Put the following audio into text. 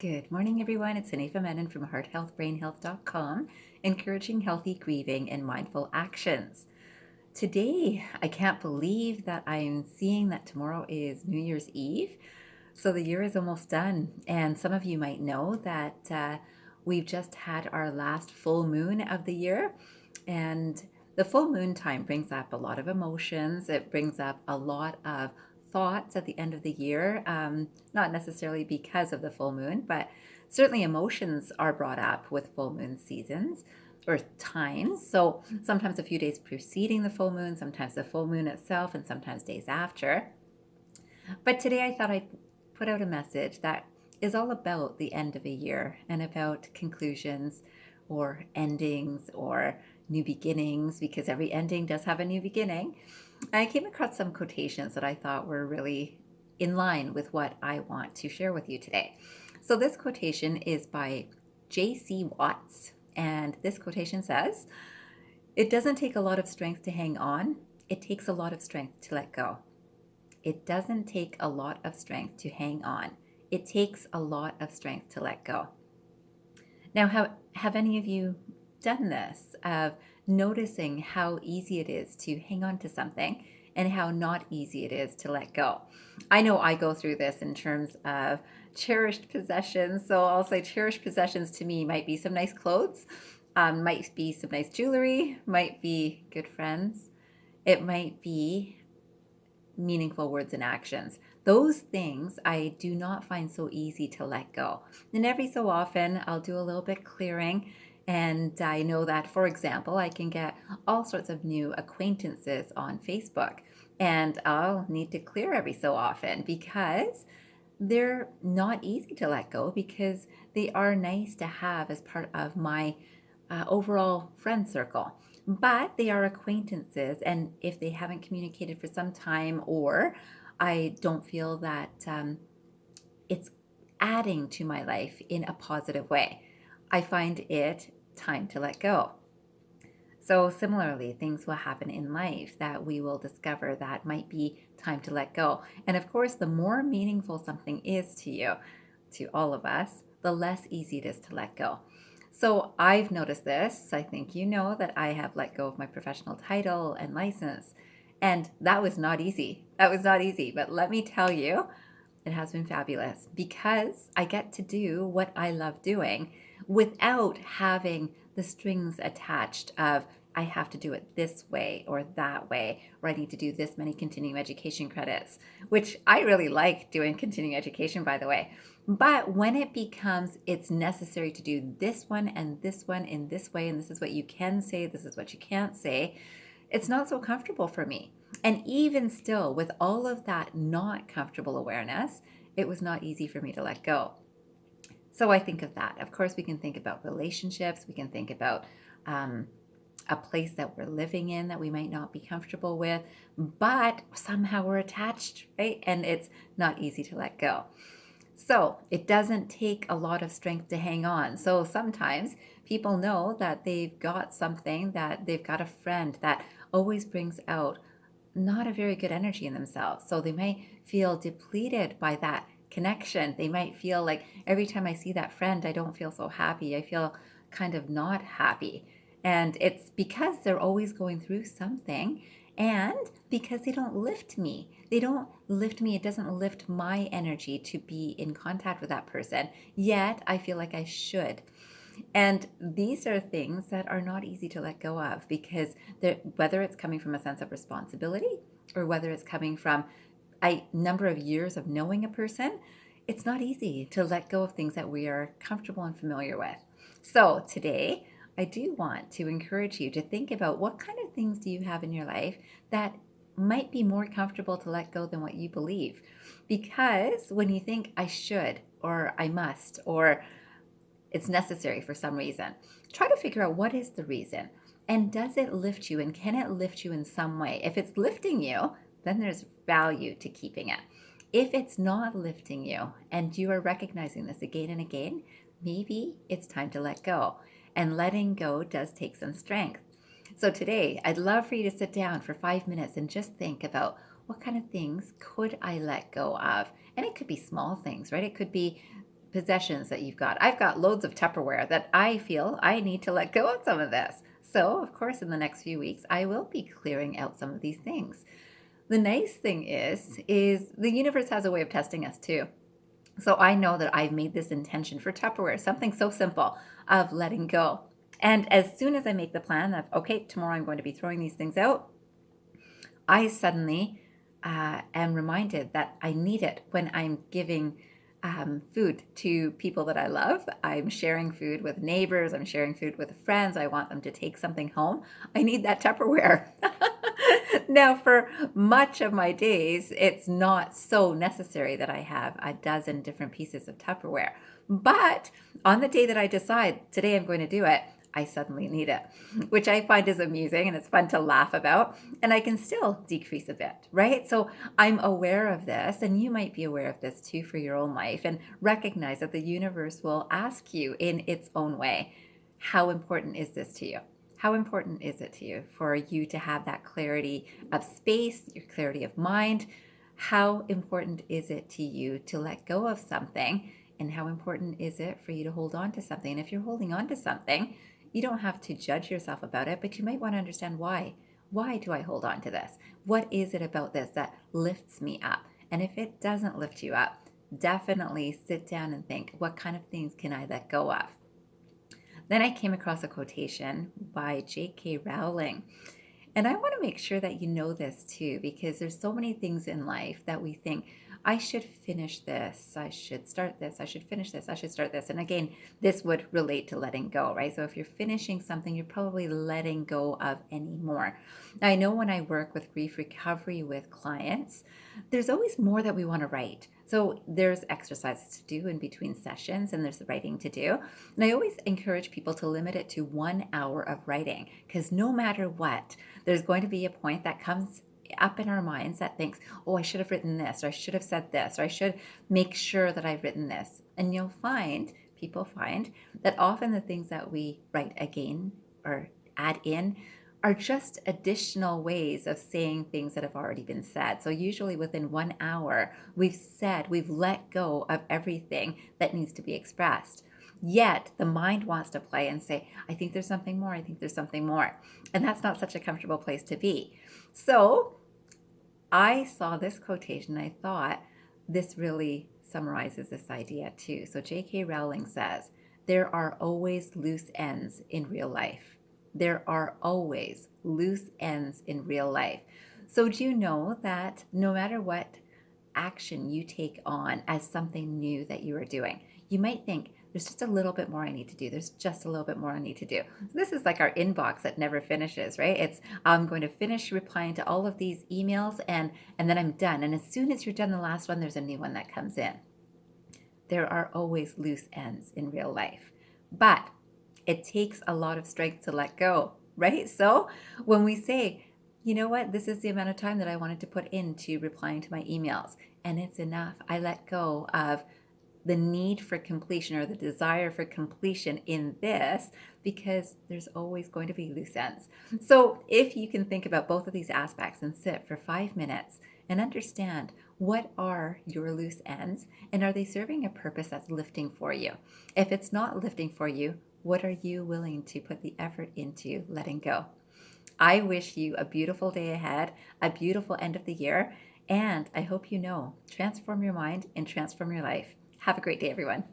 Good morning, everyone. It's Hanifa Menon from hearthealthbrainhealth.com, encouraging healthy grieving and mindful actions. Today, I can't believe that I'm seeing that tomorrow is New Year's Eve. So the year is almost done. And some of you might know that we've just had our last full moon of the year. And the full moon time brings up a lot of emotions. It brings up a lot of thoughts at the end of the year, not necessarily because of the full moon, but certainly emotions are brought up with full moon seasons or times. So sometimes a few days preceding the full moon, sometimes the full moon itself, and sometimes days after. But today I thought I'd put out a message that is all about the end of a year and about conclusions or endings or new beginnings, because every ending does have a new beginning. I came across some quotations that I thought were really in line with what I want to share with you today. So this quotation is by J.C. Watts, and this quotation says, "It doesn't take a lot of strength to hang on, it takes a lot of strength to let go." It doesn't take a lot of strength to hang on. It takes a lot of strength to let go. Now, have any of you done this of noticing how easy it is to hang on to something and how not easy it is to let go? I know I go through this in terms of cherished possessions. So I'll say cherished possessions to me might be some nice clothes, might be some nice jewelry, might be good friends. It might be meaningful words and actions. Those things I do not find so easy to let go. And every so often, I'll do a little bit clearing. And I know that, for example, I can get all sorts of new acquaintances on Facebook. And I'll need to clear every so often because they're not easy to let go, because they are nice to have as part of my overall friend circle. But they are acquaintances, and if they haven't communicated for some time, or I don't feel that it's adding to my life in a positive way, I find it time to let go. So, similarly, things will happen in life that we will discover that might be time to let go. And of course, the more meaningful something is to you, to all of us, the less easy it is to let go. So, I've noticed this. I think you know that I have let go of my professional title and license. And that was not easy. That was not easy. But let me tell you, it has been fabulous because I get to do what I love doing without having the strings attached of I have to do it this way or that way, or I need to do this many continuing education credits, which I really like doing continuing education, by the way. But when it becomes it's necessary to do this one and this one in this way, and this is what you can say, this is what you can't say, it's not so comfortable for me. And even still, with all of that not comfortable awareness, it was not easy for me to let go. So I think of that. Of course, we can think about relationships. We can think about a place that we're living in that we might not be comfortable with, but somehow we're attached, right? And it's not easy to let go. So it doesn't take a lot of strength to hang on. So sometimes people know that they've got something, that they've got a friend that always brings out not a very good energy in themselves. So they might feel depleted by that connection. They might feel like every time I see that friend, I don't feel so happy. I feel kind of not happy. And it's because they're always going through something, and because they don't lift me. They don't lift me. It doesn't lift my energy to be in contact with that person. Yet I feel like I should. And these are things that are not easy to let go of, because whether it's coming from a sense of responsibility or whether it's coming from a number of years of knowing a person, it's not easy to let go of things that we are comfortable and familiar with. So today, I do want to encourage you to think about what kind of things do you have in your life that might be more comfortable to let go than what you believe. Because when you think I should, or I must, or it's necessary for some reason, try to figure out what is the reason, and does it lift you, and can it lift you in some way? If it's lifting you, then there's value to keeping it. If it's not lifting you and you are recognizing this again and again, maybe it's time to let go. And letting go does take some strength. So today, I'd love for you to sit down for 5 minutes and just think about what kind of things could I let go of? And it could be small things, right? It could be possessions that you've got. I've got loads of Tupperware that I feel I need to let go of some of this. So, of course, in the next few weeks, I will be clearing out some of these things. The nice thing is the universe has a way of testing us too. So I know that I've made this intention for Tupperware, something so simple of letting go. And as soon as I make the plan of, okay, tomorrow I'm going to be throwing these things out, I suddenly am reminded that I need it when I'm giving food to people that I love. I'm sharing food with neighbors. I'm sharing food with friends. I want them to take something home. I need that Tupperware. Now, for much of my days, it's not so necessary that I have a dozen different pieces of Tupperware. But on the day that I decide today I'm going to do it, I suddenly need it, which I find is amusing and it's fun to laugh about. And I can still decrease a bit, right? So I'm aware of this, and you might be aware of this too for your own life, and recognize that the universe will ask you in its own way, how important is this to you? How important is it to you for you to have that clarity of space, your clarity of mind? How important is it to you to let go of something? And how important is it for you to hold on to something? And if you're holding on to something, you don't have to judge yourself about it, but you might want to understand why. Why do I hold on to this? What is it about this that lifts me up? And if it doesn't lift you up, definitely sit down and think, what kind of things can I let go of? Then I came across a quotation by J.K. Rowling. And I want to make sure that you know this too, because there's so many things in life that we think, I should finish this, I should start this, I should finish this, I should start this. And again, this would relate to letting go, right? So if you're finishing something, you're probably letting go of any more. I know when I work with grief recovery with clients, there's always more that we want to write. So there's exercises to do in between sessions, and there's the writing to do. And I always encourage people to limit it to 1 hour of writing, because no matter what, there's going to be a point that comes up in our minds that thinks, oh, I should have written this, or I should have said this, or I should make sure that I've written this. And people find that often the things that we write again or add in are just additional ways of saying things that have already been said. So usually within 1 hour, we've let go of everything that needs to be expressed. Yet the mind wants to play and say, I think there's something more. I think there's something more. And that's not such a comfortable place to be. So I saw this quotation. I thought this really summarizes this idea too. So J.K. Rowling says, there are always loose ends in real life. There are always loose ends in real life. So do you know that no matter what action you take on as something new that you are doing, you might think, there's just a little bit more I need to do. There's just a little bit more I need to do. So this is like our inbox that never finishes, right? It's I'm going to finish replying to all of these emails and then I'm done. And as soon as you're done the last one, there's a new one that comes in. There are always loose ends in real life. But it takes a lot of strength to let go, right? So when we say, you know what, this is the amount of time that I wanted to put into replying to my emails, and it's enough. I let go of the need for completion or the desire for completion in this, because there's always going to be loose ends. So if you can think about both of these aspects and sit for 5 minutes and understand, what are your loose ends, and are they serving a purpose that's lifting for you? If it's not lifting for you, what are you willing to put the effort into letting go? I wish you a beautiful day ahead, a beautiful end of the year, and I hope you know, transform your mind and transform your life. Have a great day, everyone.